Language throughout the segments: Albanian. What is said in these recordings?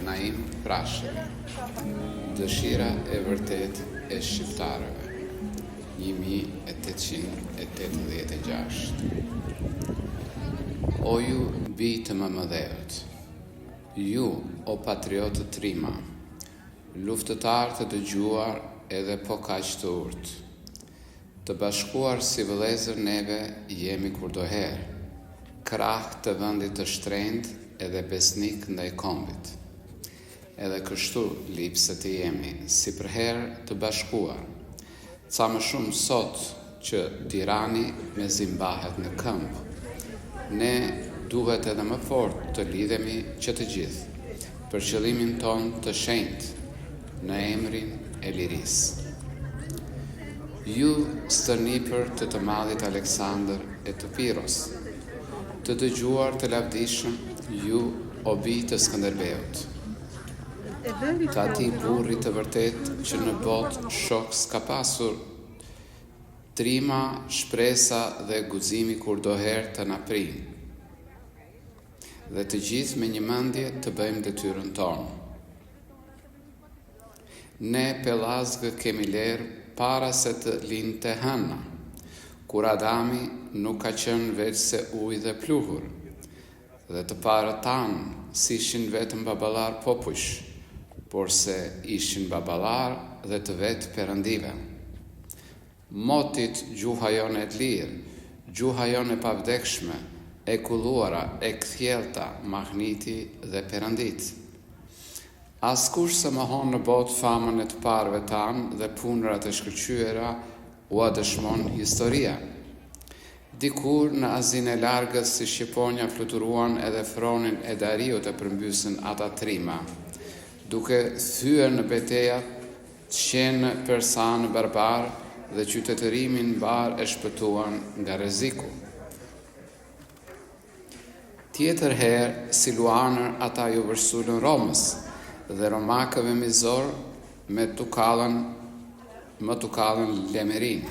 Naim Prashëri, Dëshira e vërtet e shqiptarëve, 1886. O ju bi të mëmëdhejët, ju o patriotë trima, luftëtar të dëgjuar edhe po kaq të urtë, të bashkuar si vëllezër neve jemi kurdoherë, krah të vendit të shtrenjtë edhe besnik ndaj kombit. Edhe kështu lipse të jemi, si për herë të bashkuar, ca më shumë sot që Tirani me zimbahet në këmbë. Ne duhet edhe më fort të lidhemi që të gjithë, për qëllimin ton të shenjtë, në emrin e lirisë. Ju stërnipër të madhit Aleksandër e të Piros, të dëgjuar të lavdishëm, ju o bi të Skënderbeut, të ati burri të vërtet që në botë shok s'ka pasur, trima, shpresa dhe guximi kur doherë të na prinë, dhe të gjithë me një mendje të bëjmë detyrën tonë. Ne pelazgë kemi lerë para se të lindte Hëna, kur Adami nuk ka qenë veç se ujë dhe pluhur, dhe të parët tanë si ishin vetëm babalar popush, por se ishin babalar dhe të vetë perëndive. Motit gjuha jone e lirë, gjuha jone e pavdekshme, e kulluara, e kthjellta, mahniti dhe perëndit. Askush se mohon në botë famën e të parëve tanë dhe punërat e shkëlqyera u dëshmon historia. Dikur në Azinë e largës si Shqiponja fluturuan edhe fronin e Dariut e përmbysën ata trima, duke thyer në betejat të qenë persanë barbar dhe qytetërimin mbar e shpëtuan nga rreziku. Tjetër herë, si luanër, ata ju vërsulën Romës dhe romakëve mizor më tukallën Lemerin.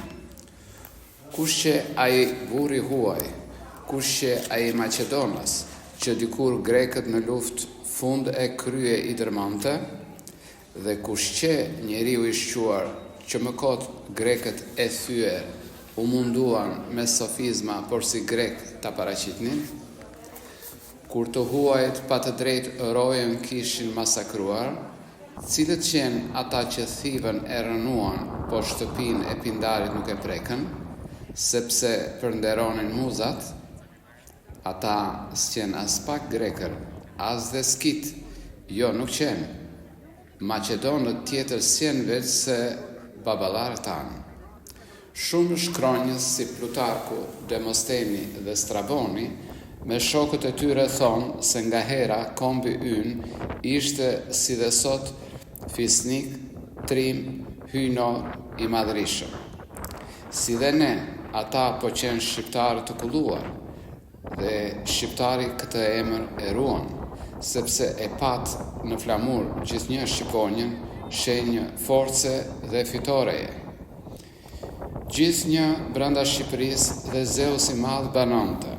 Kush që ai burri huaj, kush që ai Macedonas, që dikur grekët në luftë fund e krye i dërmante, dhe kush që njeriu i shquar që më kot grekët e thyer u munduan me sofizma por si grek ta paraqitnin, kur të huajt pa të drejtë rojen kishin masakruar, cilët qenë ata që thivën e rënuan, po shtëpinë e pindarit nuk e prekën, sepse përnderonin muzat, ata s'qenë as pak grekër, as dhe skit, jo nuk qenë. Macedonët tjetër s'qenë veç se babalarë tanë. Shumë shkronjës si Plutarku, Demosteni dhe Straboni, me shokët e tyre thonë se nga hera kombi ynë ishte si dhe sot fisnik, trim, hyjno i madrishëm. Si dhe ne, ata po qenë shqiptarë të kulluar, dhe shqiptari këtë emër e ruan, sepse e pat në flamur gjithnjë Shqiponjën, shenjë force dhe fitoreje. Gjithnjë brenda Shqipërisë dhe Zeus i madh banonte.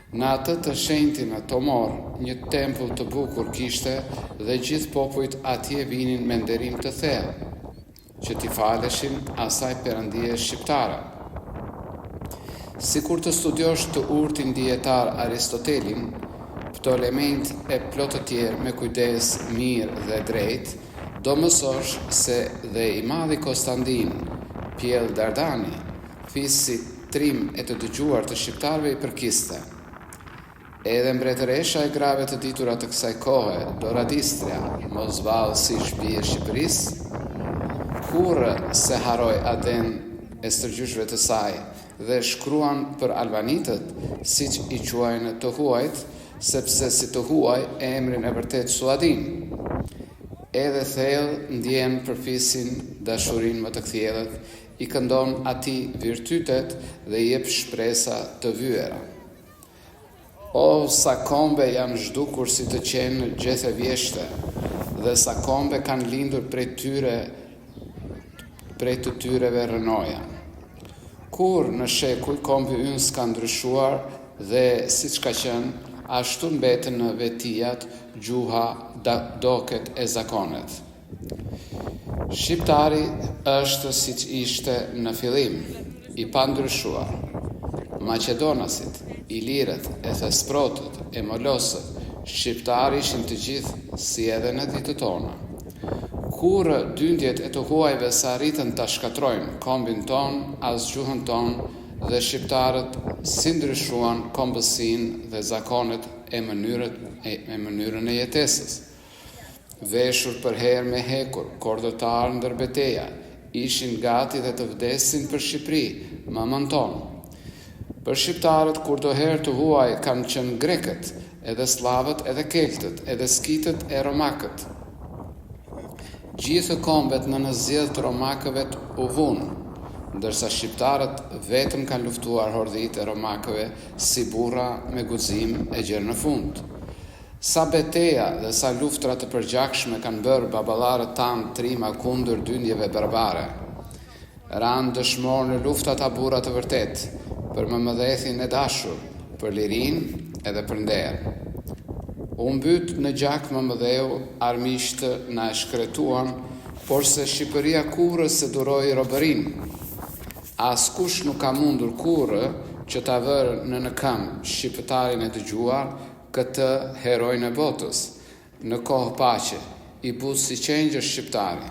Në atë të shenjtin e Tomor, një tempull të bukur kishte dhe gjithë popujt atje vinin me nderim të thellë, që t'i faleshin asaj perëndie shqiptare. Sikur të studiosh të urtin dietar Aristotelin, Ptolemejt e plot të tjerë me kujdes mirë dhe drejt, do mësosh se dhe i madhi Konstantin, Pjell Dardani, fisi trim e të dëgjuar të shqiptarëve i përkiste. Edhe mbretëresha e grave të ditura të kësaj kohe, Doradistria, mos vallë si shpije Shqipërisë, kurrë se haroj aden e stërgjyshve të saj dhe shkruan për albanitët, siç i quajnë të huajt, sepse si të huaj e emrin e vërtet Suadin. Edhe thellë ndjen për fisin dashurin më të kthjellët, i këndon ati virtytet dhe i jep shpresa të vyera. O, sa kombe janë zhdukur si të qenë gjethe vjeshte, dhe sa kombe kanë lindur prej të tyreve rënoja. Kur në shekuj kombi ynë s'ka ndryshuar dhe si që ka qenë, ashtu mbetën në vetijat, gjuha, doket e zakonet. Shqiptari është siç ishte në fillim, i pandryshuar. Maqedonasit, ilirët, e thesprotët, e molosët, shqiptari ishin të gjithë si edhe në ditët tona. Kur dyndjet e të huajve sa arritën ta shkatrojnë kombin ton, as gjuhën ton, dhe shqiptarët si ndryshuan kombësinë dhe zakonet e mënyrën e jetesës. Veshur për herë me hekur, kordëtar ndër beteja, ishin gati dhe të vdesin për Shqipëri, mamën tonë. Për shqiptarët kur do herë të huaj kanë qenë grekët, edhe slavët, edhe keltët, edhe skitët e romakët. Gjithë kombet në zgjedhjet të romakëve u vunë, ndërsa shqiptarët vetëm kanë luftuar hordhitë e romakëve si burra me guxim e gjerë në fund. Sa beteja dhe sa luftra të përgjakshme kanë bërë baballarët tanë trima kundër dyndjeve barbare. Ranë dëshmor në luftat a burra të vërtet, për mëmëdhethin e dashur, për lirinë edhe për nderë. U mbyt në gjak mëmëdheu, armiqtë na e shkretuan, por se Shqipëria kurrë se duroi robërinë. Askush nuk ka mundur kurrë që ta vërë në këmbë shqiptarin e dëgjuar, këtë herojnë e botës. Në kohë paqe, i but si qengjë shqiptari,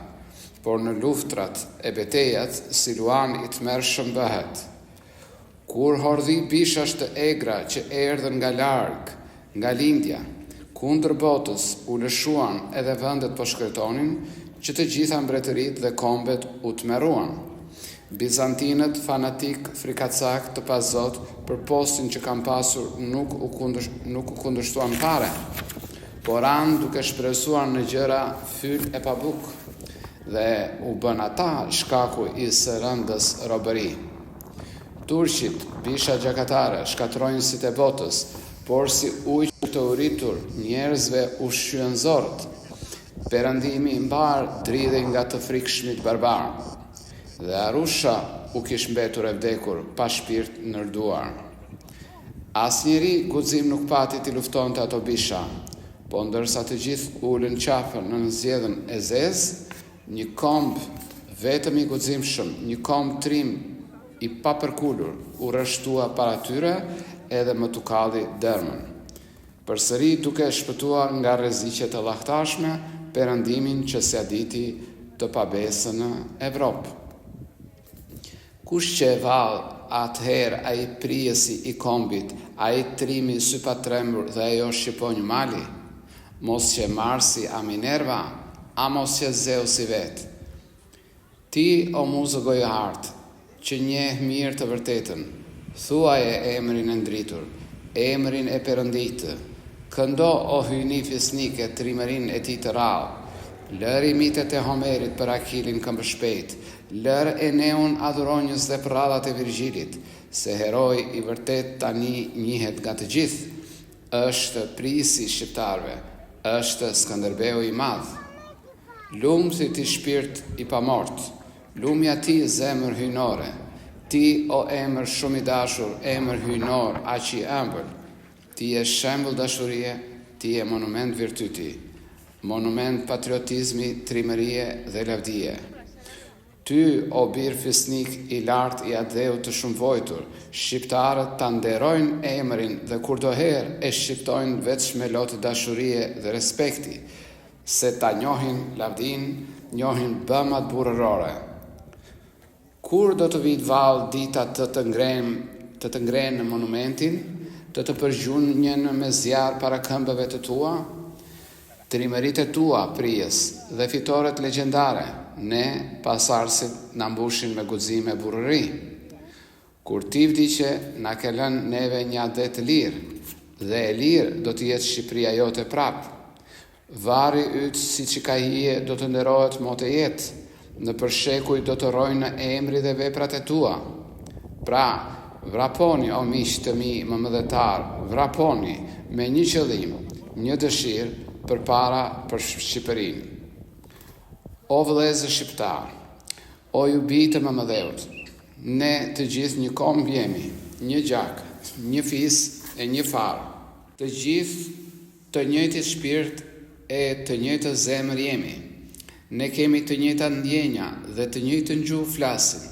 por në luftrat e betejat si luan i tmerrshëm bëhet. Kur hordhi bishash të egra që erdhën nga larg, nga lindja, kundër botës u lëshuan edhe vendet po shkretonin, që të gjitha mbretërit dhe kombet u tmerruan. Bizantinët fanatik frikacak të pazot për postin që kanë pasur nuk u kundërshtuan fare, por anë duke shpresuar në gjëra fyll e pabuk, dhe u bën ata shkaku i së rëndës robëri. Turqit, bisha gjakatare, shkatrojnë si të botës, por si ujë të uritur njerëzve u shqyen zorët. Perëndimi i mbar dridhej nga të frikshmit barbar, dhe Arusha u kish mbetur e vdekur pa shpirt ndërduar. Asnjëri guxim nuk pati t'i luftonte ato bisha, po ndërsa të gjithë ulën qafën në zgjedhjen e zezë, një komb vetëm i guximshëm, një komb trim i papërkulur u rreshtua para tyre edhe më tukalli dërmën. Përsëri duke shpëtuar nga rreziqet e llahtarshme perëndimin që s'ia diti të pabesën në Evropë. Kush që e vall atëherë ai prijesi i kombit, ai trimi sypatrembur dhe ajo shqiponj mali, mos që Marsi a Minerva, a mos që Zeusi vet. Ti o muzë gojëhart, që njeh mirë të vërtetën, thuaje emrin e ndritur, emrin e perënditë, këndo o hyjni fisnike trimërin e ti të rallë, lëri mitet e Homerit për Akilin këmbëshpejt, lër e neun adhuronjës dhe prallat e Virgjilit, se heroi i vërtet tani njihet nga të gjithë, është prisi shqiptarve, është Skënderbeu i madh. Lumsi ti shpirt i pamort, lumja ti zemër hyjnore, ti o emër shumë i dashur, emër hyjnor, aq i ëmbël, ti je shembull dashurie, ti je monument virtyti, monument patriotizmi, trimërie dhe lavdie. Ty, o bir fisnik i lartë i adheu të shumëvojtur, shqiptarët ta nderojnë emrin dhe kurdoherë e shqiptojnë veç me lotë dashurie dhe respekti, se ta njohin lavdin, njohin bëmat burrërore. Kur do të vijë vallë dita të të ngrenë në monumentin, të të përgjunjën me zjarr para këmbëve të tua? Trimëritë tua prijes dhe fitoret legjendare, ne pasardhësit na mbushin me guxime burrëri. Kur ti vdiqe, na ke lënë neve një adet të lirë, dhe e lirë do të jetë Shqipëria jote prapë. Varri yt siç i ka hije do të nderohet motë jetë, në përshekuj do të rojnë emri dhe veprat e tua. Pra, vraponi o miq të mi mëmëdhetar, vraponi me një qëllim, një dëshirë për Shqipërinë. O vëllezër shqiptar, o ju bijtë të mëmëdheut, ne të gjithë një komb jemi, një gjak, një fis e një farë. Të gjithë të njëjtit shpirt e të njëjtë zemër jemi. Ne kemi të njëjta ndjenja dhe të njëjtën gjuhë flasim.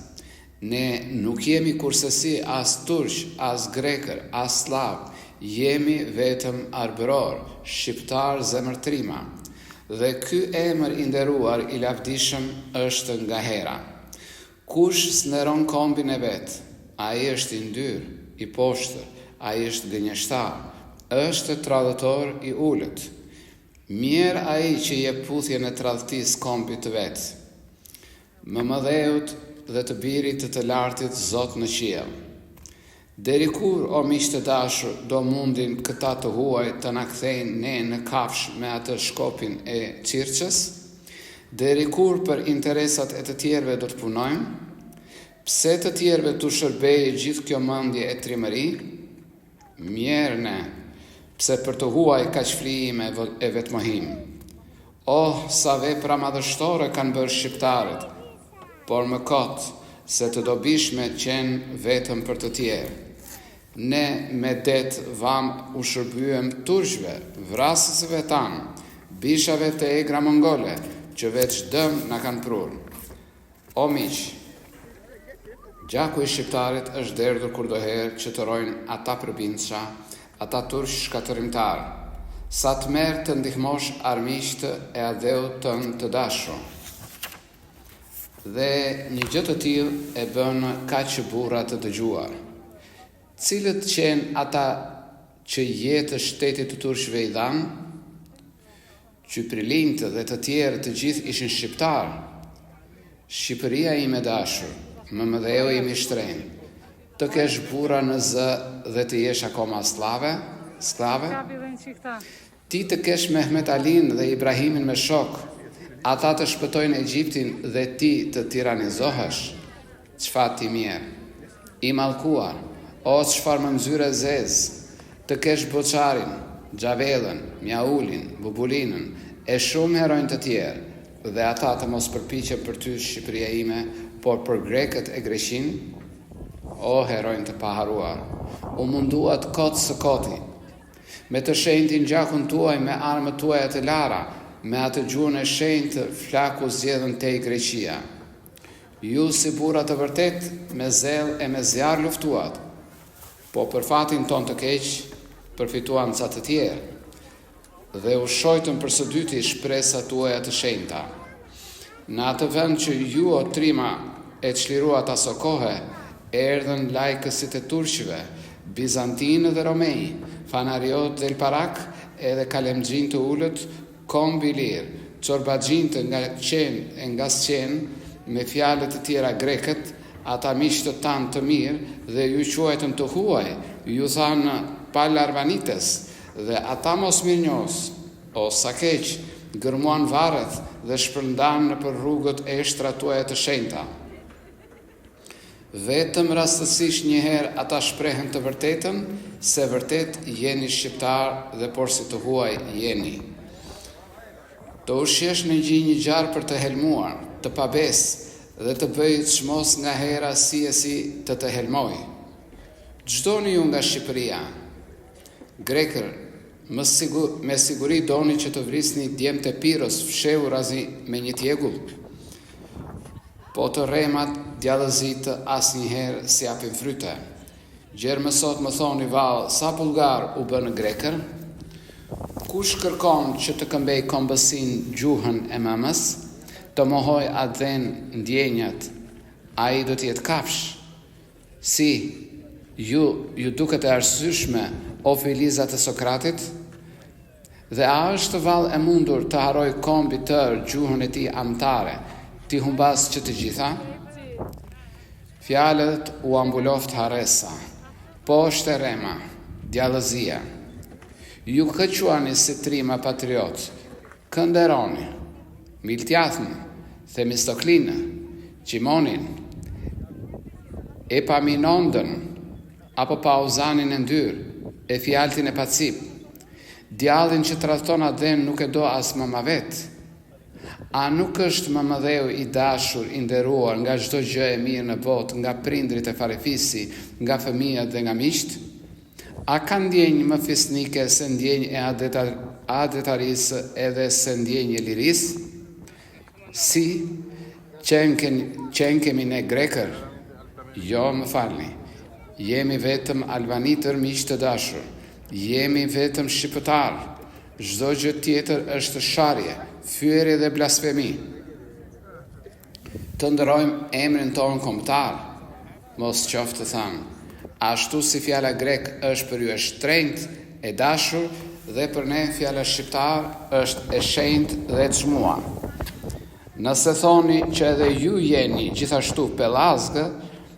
Ne nuk jemi kursesi as turq, as grekër, as slav. Jemi vetëm arbëror, shqiptar zemërtrima. Dhe ky emër i nderuar i lavdishëm është nga hera. Kush sneron kombin e vet, ai është i ndyr, i poshtër, ai është gënjeshtar, është tradhtor i ulët. Mirë ai që jep puthjen e tradhtisë kombit të vet. Mëmëdheut dhe të birit të lartit Zot në qiell. Deri kur, o miq të dashur, do mundin këta të huaj të na kthejnë ne në kafsh me atë shkopin e Çirçës? Deri kur për interesat e të tjerëve do të punojmë? Pse të tjerëve t'u shërbejë gjithë kjo mendje e trimëri? Mjerë ne, pse për të huaj kaq flijime e vetmohim. Oh, sa vepra madhështore kanë bërë shqiptarët, por më kot se të dobishme qenë vetëm për të tjerë. Ne me det vam u shërbyem turqve, vrasësve tanë, bishave të egra mongole, që veç dëm na kanë prurë. O miq, gjaku i shqiptarit është derdhur kurdoherë që të rojnë ata provinca, ata turq shkatërimtar, sa të merë të ndihmosh armiqtë e adheut tënë të dashur. Dhe një gjë të tillë e bën kaq burra të dëgjuar. Cilët qenë ata që jetë shtetit të turqve i dhanë? Qyprilintë dhe të tjerë të gjithë ishin shqiptar. Shqipëria ime dashur, mëmëdheu im i shtrenjtë, të kesh burra në zë dhe të jesh akoma sklave? Ti të kesh Mehmet Alin dhe Ibrahimin me shok, ata të shpëtojnë Egjiptin dhe ti të tiranizohesh? Çfarë ti mirë, i mallkuar, o çfarë mënzyre zez, të kesh Boçarin, Xhavellën, Mjaulin, Bubulinën e shumë heronj të tjerë, dhe ata të mos përpiqen për ty Shqipëria ime, por për grekët e Greqinë? O heronj të paharuar, u munduat kot së koti, me të shenjtin gjakun tuaj me armët tuaja të lara, me atë gjuhën e shenjtë flaku zgjedhën te i Greqia. Ju si burra të vërtet, me zell e me zjarr luftuat, po për fatin ton të keq, përfituan ca të tjerë, dhe u shojtën për së dyti shpresa tuaja të shenjta. Në atë vend që ju o trima e çliruat aso kohe, erdhën lajkësit e turqëve, bizantinë dhe romej, fanariot dhe Elparak, edhe kalemxhin të ulët, kombi lirë, çorbaxhin të nga qenë e nga s'qenë, me fjalët të tjera grekët, ata miqtë tanë të mirë dhe ju quajtën të huaj, ju thanë palarvanites, dhe ata mos mirënjohës, o sa keq, gërmuan varret dhe shpërndan në për rrugët e shtra tuaja të shenjta. Vetëm rastësisht njëherë ata shprehen të vërtetën, se vërtet jeni shqiptar dhe por si të huaj jeni. Të ushqesh në gjinj një gjarë për të helmuar, të pabes dhe të bëj çmos nga hera si e si të helmoj. Çdoni ju nga Shqipëria. Grekër, me siguri doni që të vrisni djemtë e Piros fshehur razi me një tjegull. Po të remat djallëzitë asnjëherë si apin fryte. Gjerë më sot më thoni vallë, sa bulgar u bënë grekër? Kush kërkon që të këmbej kombësin gjuhën e mëmës, të mohoj adhen ndjenjat, a i do t'jetë kafsh? Si, ju duket e arsyeshme, o filizat e Sokratit? Dhe a është vallë e mundur të haroj kombi tërë gjuhën e ti amtare, ti humbas që të gjitha? Fjalët u ambuloft haresa, poshtë e rema, djallëzia. Ju këquani si trima patriot, kënderoni, Miltjathin, Themistoklinë, Qimonin, Epaminondën, apo Pauzanin e ndyr, e Fjaltin e Pacip, djallin që tradhton adhen nuk e do as mama vet. A nuk është mëmëdheu i dashur, i nderuar nga çdo gjë e mirë në botë, nga prindrit e farefisi, nga fëmijët dhe nga miqt? A ka ndjenjë më fisnike se ndjenjë e adetarisë edhe se ndjenjë e lirisë? Si, qenë kemi ne grekër? Jo, më falni. Jemi vetëm albanitër miq të dashur. Jemi vetëm shqiptar. Çdo gjë tjetër është sharje, fyerje dhe blasfemi. Të ndërojmë emrin tonë kombëtar, mos qoftë të thanë. Ashtu si fjala grek është për ju e shtrenjtë, e dashur, dhe për ne fjala shqiptar është e shenjtë dhe e çmuar. Nëse thoni që edhe ju jeni gjithashtu pellazgë,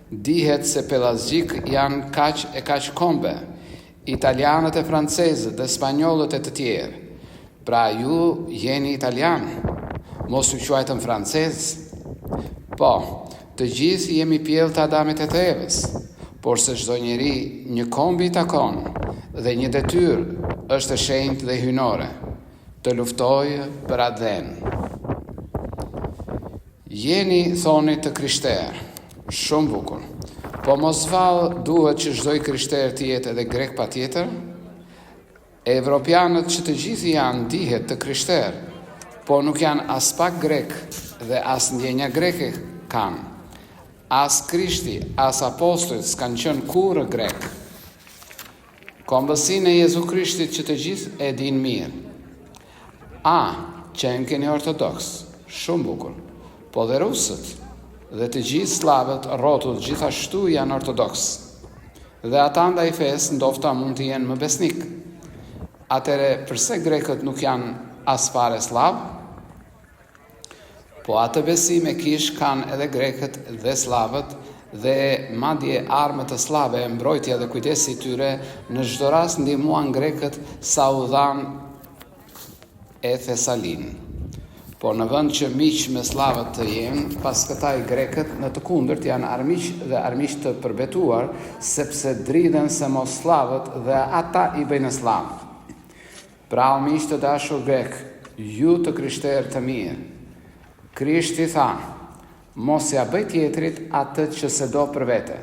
dihet se pellazgjik janë kaq kombe, italianët e francezët dhe spanjollët e të tjerë. Pra ju jeni italian, mos u quajtëm francez. Po, të gjithë jemi pjellë të Adamit e të Evës, por se çdo njeri një kombi i takon dhe një detyrë është e shenjtë dhe hyjnore, të luftojë për atë dhenë. Jeni, thoni, të krishterë, shumë bukur, po mos vallë duhet që çdo i krishterë të jetë edhe grek patjetër? Evropianët që të gjithë janë dihet të krishterë, po nuk janë as pak grek dhe as ndjenja greke kanë. As Krishti, as apostujt s'kanë qenë kurrë grek. Kombësinë e Jezu Krishtit që të gjithë e dinë mirë. Qenë keni ortodoks, shumë bukur, po dhe rusët dhe të gjithë slavët rrotull gjithashtu janë ortodoks. Dhe ata ndaj fesë ndofta mund të jenë më besnik. Atëre përse grekët nuk janë as fare slav? Po atë besim e kish kanë edhe grekët dhe slavët dhe madje armët të slave, mbrojtja dhe kujdesi i tyre në çdo rast ndihmuan grekët sa u dhan e Thesalin. Po në vend që miq me slavët të jenë, pas këtaj grekët në të kundërt janë armiq dhe armiq të përbetuar, sepse dridhen se mos slavët dhe ata i bëjnë slav. Pra o miq të dashur grek, ju të krishterë të mirë, Krishti tha, mos ja bëj tjetrit atë që se do për vete.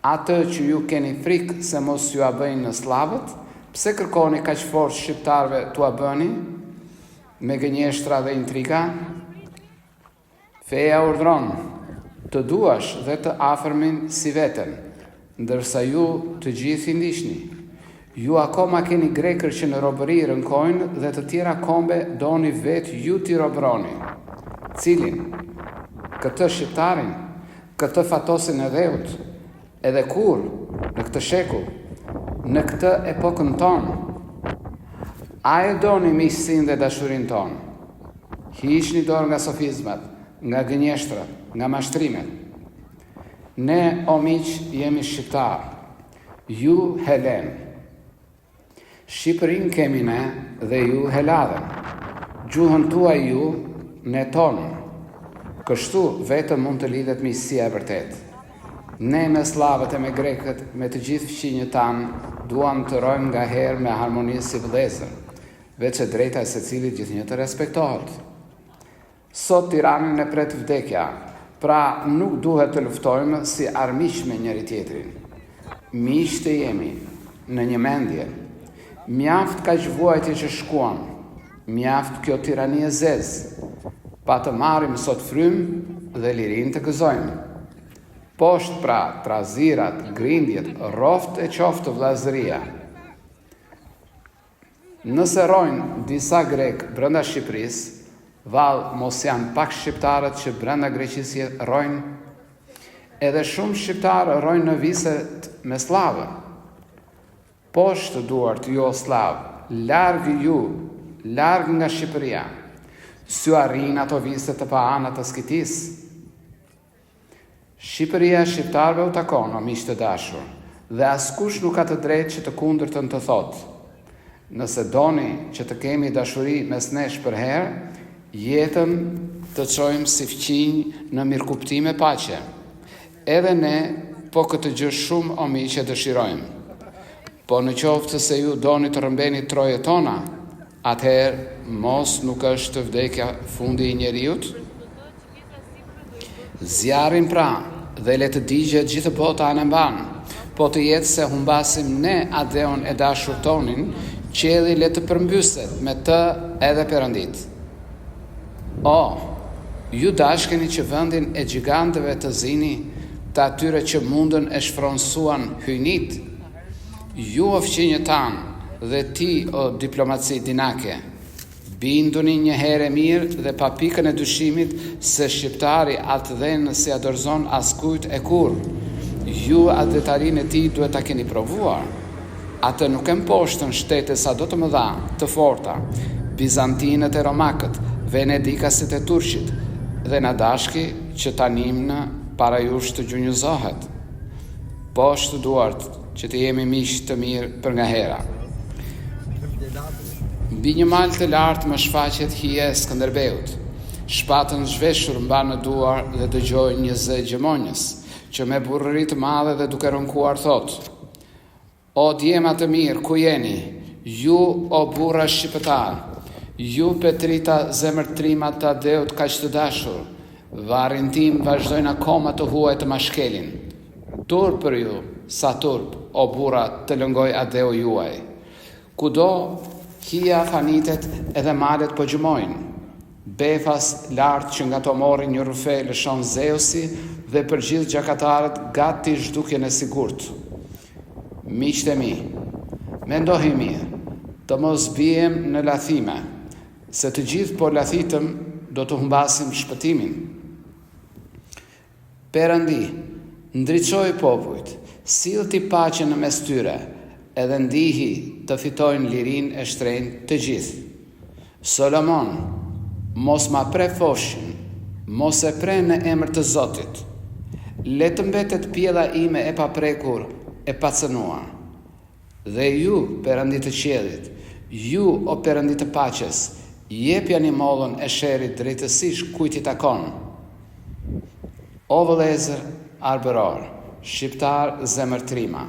Atë që ju keni frikë se mos ju a bëjnë në slavët, pse kërkoni kaq fort shqiptarve t'u a bëni, me gënjeshtra dhe intriga? Feja urdhron të duash dhe të afërmin si veten, ndërsa ju të gjithë i ndiqni. Ju akoma keni grekër që në robëri rënkojnë dhe të tjera kombe doni vetë ju t'i robroni. Cilin? Këtë shqiptarin? Këtë fatosin e dheut? Edhe kur? Në këtë shekull? Në këtë epokën tonë? A e doni miqësinë dhe dashurin tonë? Hiqni dorë nga sofizmat, nga gënjeshtrat, nga mashtrimet. Ne, o miq, jemi shqiptar, ju helen. Shqipërinë kemi ne dhe ju heladhen. Gjuhën tuaj ju, ne tonën. Kështu vetëm mund të lidhet miqësia e vërtet. Ne me slavët e me grekët, me të gjithë fqinjët tanë, duam të rojmë nga herë me harmonisë si vëllezër, veç e drejta e secilit gjithnjë të respektohet. Sot Tiranën e pret vdekja, pra nuk duhet të luftojmë si armiq me njëri tjetrin. Miq të jemi, në një mendje. Mjaft kaq vuajtje që shkuam, mjaft kjo tirani e zezë, pa të marrim sot frymë dhe lirin të gëzojmë. Poshtë pra trazirat, grindjet, roft e qoftë vllazëria. Nëse rojnë disa grek brenda Shqipërisë, vallë mos janë pak shqiptarët që brenda Greqisë rojnë, edhe shumë shqiptarë rojnë në viset me slavë. Poshtë duart jo slav, larg ju, larg nga Shqipëria. S'ju arrin ato viset të paanat të skitis. Shqipëria shqiptarëve u takon, o miq të dashur, dhe askush nuk ka të drejtë që të kundërtën të thotë. Nëse doni që të kemi dashuri mes nesh për herë, jetën të çojmë si fqinj në mirëkuptim e paqe. Edhe ne, po këtë gjë shumë o miq e dëshirojmë. Po në qoftë se ju doni të rëmbeni trojet tona, atëherë mos nuk është vdekja fundi i njeriut? Zjarin pra, dhe le të digjet gjithë bota në mban, po të jetë se humbasim ne adeon e dashur tonin, qielli le të përmbyset me të edhe Perëndit. O, ju dashkeni që vendin e gjigantëve të zini, të atyre që mundën e shfronsuan hynit, ju o fqinjë tanë dhe ti o diplomaci dinake, binduni një herë mirë dhe pa pikën e dyshimit se shqiptari atë dhenë si adorzon askujt e kur, ju adhetarin e ti duhet ta keni provuar. Atë nuk e mposhtën shtete sa do të mëdha, të forta, Bizantinët e Romakët, Venedikasit e Turqit, dhe na dashki që tanim në para jush të gjunjëzohet. Poshtë duart që të jemi miq të mirë për nga hera. Mbi një mal të lartë më shfaqet hije e Skënderbeut. Shpatën zhveshur mba në duar dhe dëgjoj një zë gjemonjës, që me burrëri të madhe dhe duke rënkuar thot: O djema të mirë, ku jeni? Ju o burra shqiptar, ju petrita zemërtrima të adeut kaq të dashur, varrin tim vazhdojnë akoma të huaj të mashkelin. Turp për ju, sa turp, o burra, të lëngoj adeu juaj. Kudo hija fanitet edhe malet po gjumojnë. Befas lartë që nga to mori një rufe lëshon Zeusi dhe për gjithë gjakatarët gati zhdukjen e sigurt. Miqtë e mi, mendohemi të mos bijem në lathime, se të gjithë po lathitëm do të humbasim shpëtimin. Perëndi, ndriçoj popujt, sillti paqen në mes tyre, edhe ndihi të fitojnë lirinë e shtrenjtë të gjithë. Solomon, mos ma pre foshin, mos e pre në emër të Zotit. Le të mbetet pjella ime e paprekur e pacënuar. Dhe ju, Perëndi të qiellit, ju o Perëndi të paqes, jepjani mollën e sherrit drejtësisht kujt i takon. O vëllezër arbëror, shqiptar zemërtrima,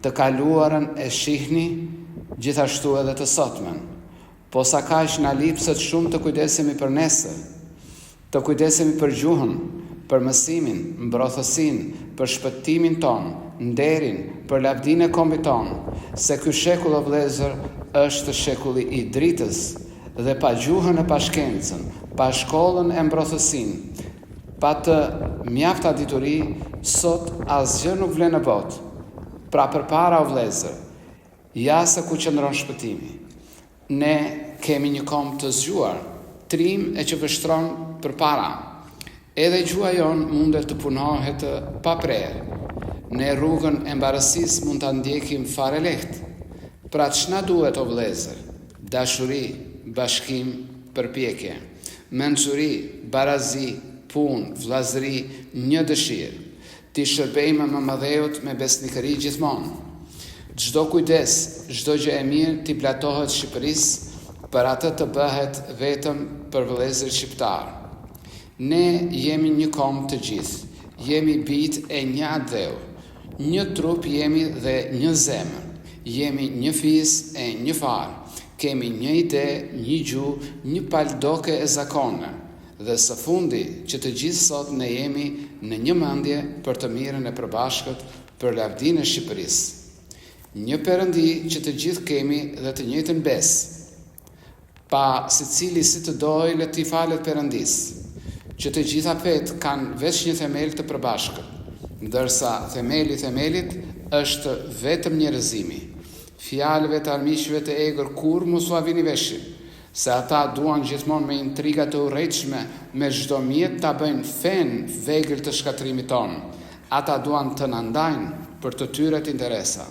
të kaluarën e shihni, gjithashtu edhe të sotmen. Po sa kaq na lipset shumë të kujdesemi për nesër, të kujdesemi për gjuhën, për mësimin, mbrojtësinë, për shpëtimin ton, nderin, për lavdinë e kombit ton, se ky shekull o vëllezër është shekulli i dritës, dhe pa gjuhën e pa shkencën, pa shkollën e mbrojtësinë, pa të mjafta dituri, sot asgjë nuk vlen në botë. Pra përpara o vëllezër, ja se ku qëndron shpëtimi. Ne kemi një kom të zgjuar, trim e që vështron përpara. Edhe gjua jonë mundet të punohet pa prerë. Ne rrugën e mbarësisë mund ta ndjekim fare lehtë. Pra ç'na duhet o vëllezër? Dashuri, bashkim, përpjekje, mençuri, barazi, punë, vllazëri, një dëshirë. Ti shërbejmë më mëdheut me besnikëri gjithmonë. Çdo kujdes, çdo gjë e mirë ti platohet Shqipërisë, për atë të bëhet vetëm për vëllezër shqiptar. Ne jemi një kom të gjithë, jemi bijtë e një adeu, një trup jemi dhe një zemër, jemi një fis e një farë, kemi një ide, një gjuhë, një paldoke e zakone, dhe së fundi që të gjithë sot ne jemi në një mendje për të mirën e përbashkët për lavdinë e Shqipërisë. Një Perëndi që të gjithë kemi dhe të njëjtën besë, pa secili si të dojë le t'i falet Perëndisë, që të gjitha petë kanë veç një themel të përbashkët, ndërsa themeli themelit është vetëm njerëzimi. Fjalëve të armiqve të egër kur mos u avini veshin, se ata duan gjithmonë me intriga të urrejtshme me çdo mjet ta bëjnë fen vegël të shkatrimit ton. Ata duan të na ndajnë për të tyret interesa.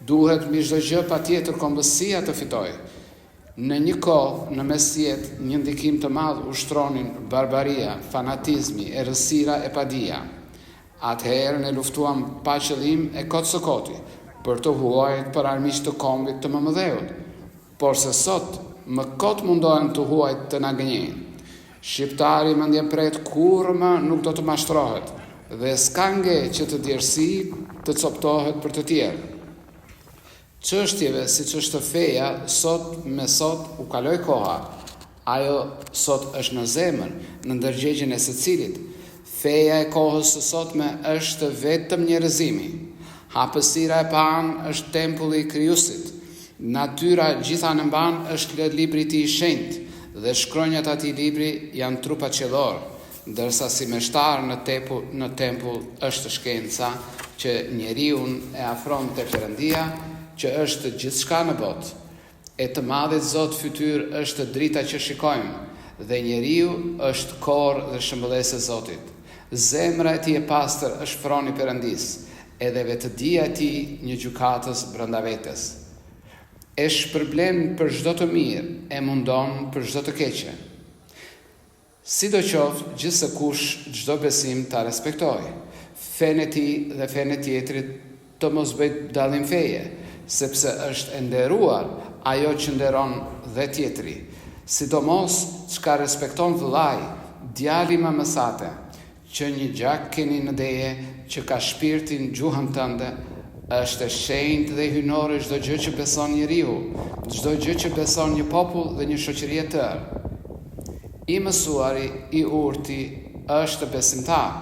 Duhet mbi çdo gjë patjetër kombësia të fitojë. Në një kohë, në mesjet, një ndikim të madh ushtronin barbaria, fanatizmi, errësira e padia. Atëherë ne luftuam pa qëllim e kot së koti, për të huajt për armiq të kombit të mëmëdheut, por se sot më kot mundohen të huajt të na gënjejnë. Shqiptari mendjen pret kur më nuk do të mashtrohet, dhe s'ka nge që të djersi të coptohet për të tjerë. Çështjeve si ç'është feja, sot me sot u kaloi koha. Ajo sot është në zemër, në ndërgjegjen e secilit. Feja e kohës së sotme është vetëm njerëzimi. Hapësira e parë është tempulli i Krijuesit. Natyra gjitha në mban është libri i tij i shenjtë dhe shkronjat e atij libri janë trupa qiellor, ndërsa si meshtar në tempull është shkenca që njeriu e afron te Perëndia, që është gjithçka në botë. E të madhit Zot fytyr është drita që shikojmë dhe njeriu është korr dhe shëmbëlesë e Zotit. Zemra e tij e pastër është froni Perëndis, edhe vetëdia e tij një gjykatës brenda vetes. E shpërblen për çdo të mirë, e mundon për çdo të keqe. Sidoqoftë, gjithsekush çdo besim ta respektojë. Fenë e tij dhe fenë e tjetrit të mos bëjë dallim feje, sepse është e nderuar ajo që nderon dhe tjetri. Sidomos çka respekton vëllai, djali më mësate, që një gjak keni në deje që ka shpirtin gjuhën tënde, është e shenjtë dhe hynore çdo gjë që beson njeriu, çdo gjë që beson një popull dhe një shoqëri e tërë. I mësuari, i urti, është besimtar,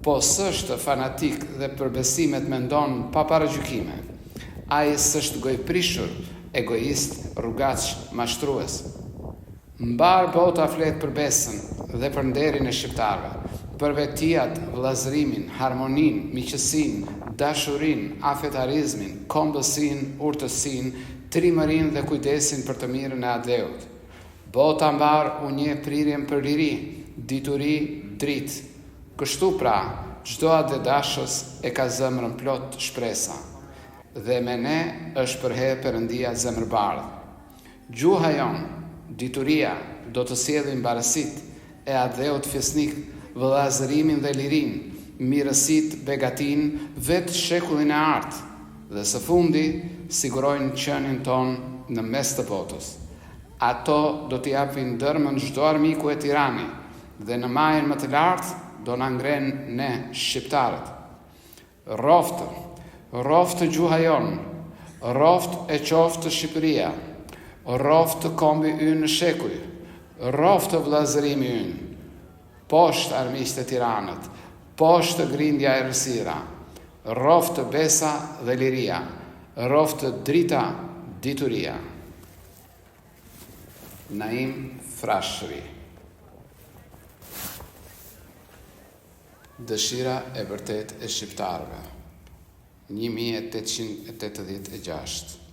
po s'është fanatik dhe për besimet mendon pa paragjykime. Ai s'është gojprishur, egoist, rrugaç, mashtrues. Mbar bota flet për besën dhe për nderin e shqiptarëve, për vetijat, vëllazërimin, harmoninë, miqësinë, dashurinë, afetarizmin, kombësinë, urtësinë, trimërinë dhe kujdesin për të mirën e atleut. Bota mbar u njeh prirjen për liri, dituri, dritë. Kështu pra, çdo adedashës e ka zemrën plot shpresa. Dhe me ne është përherë Perëndia zemërbardh. Gjuha jon, dituria, do të sjellin mbarësit e adheut fisnik, vëllazërimin dhe lirinë, mirësit, begatin, vetë shekullin e artë, dhe së fundi sigurojnë qenin ton në mes të botës. Ato do t'i japin dërmën çdo armiku e Tirani, dhe në majën më të lartë do na ngren ne shqiptarët. Roftë gjuha jon, roftë e qoftë Shqipëria, roftë kombi ynë në shekuj, roftë vëllazërimi ynë, poshtë armiqtë e Tiranët, poshtë grindja e errësira, roftë besa dhe liria, roftë drita, dituria. Naim Frashëri. Dëshira e vërtet e shqiptarëve. 1886.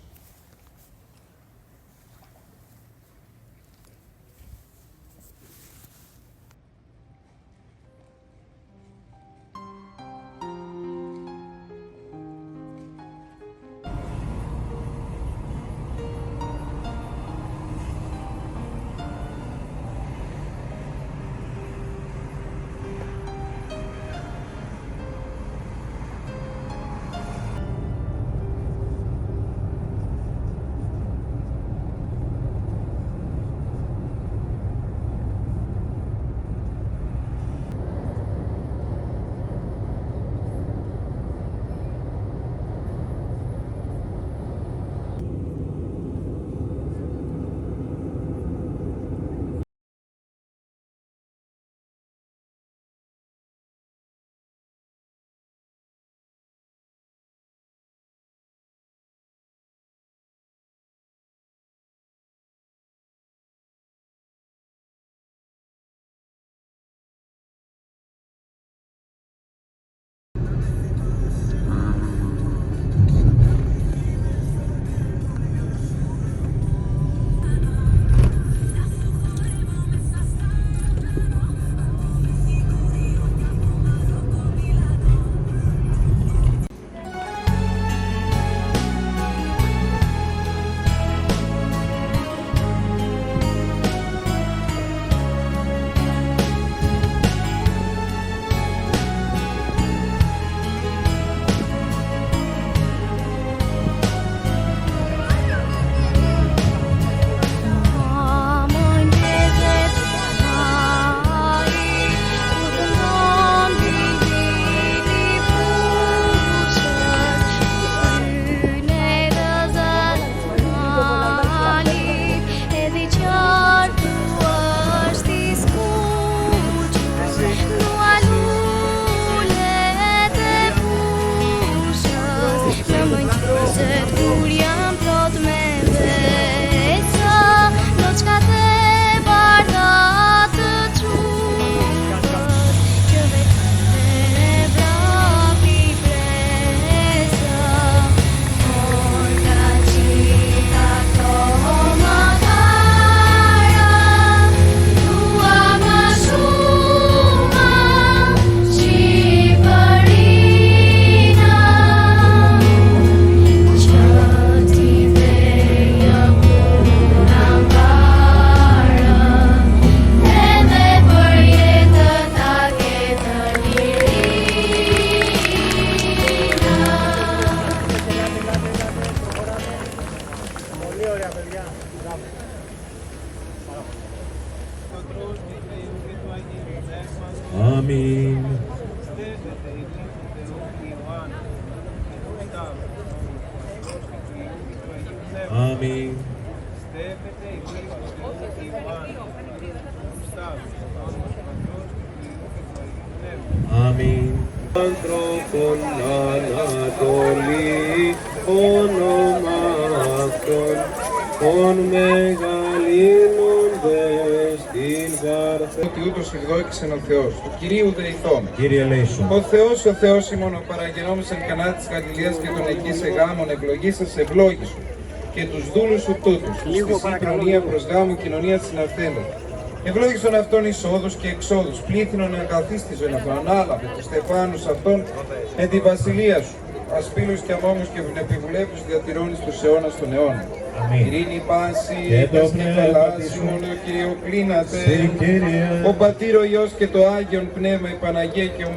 Αμήν. Αμήν. Αμήν. Ανθρώπων Ανατολή, όνομα αυτών, ον μεγαλύνοντες την Παρθένη. Ότι ούτως ευδόκησεν ο Θεός, του Κυρίου δεηθών. Κύριε ελέησον. Ο Θεός ημών, ο παραγενόμενος εν Κανά της Γαλιλαίας και τον εκεί σε γάμον ευλογήσας ευλόγησου και τους δούλους σου τούτους, στη συμπρονοία προς γάμου κοινωνία της συναρθέντων. Ευλόγησον αυτών εισόδους και εξόδους, πλήθυνον εγκαθίστησον αυτόν, ανάλαβε τους στεφάνους αυτών εν τη βασιλεία σου, ασπίλους και αμόμους και επιβουλεύους διατηρώνεις τους αιώνας των αιώνων. Ειρήνη πάση, έντας και θαλάσσι, μόνο ο Κύριο κλείνατε, ο Πατήρ, ο Υιός και το Άγιον Πνεύμα, η Παναγία και ο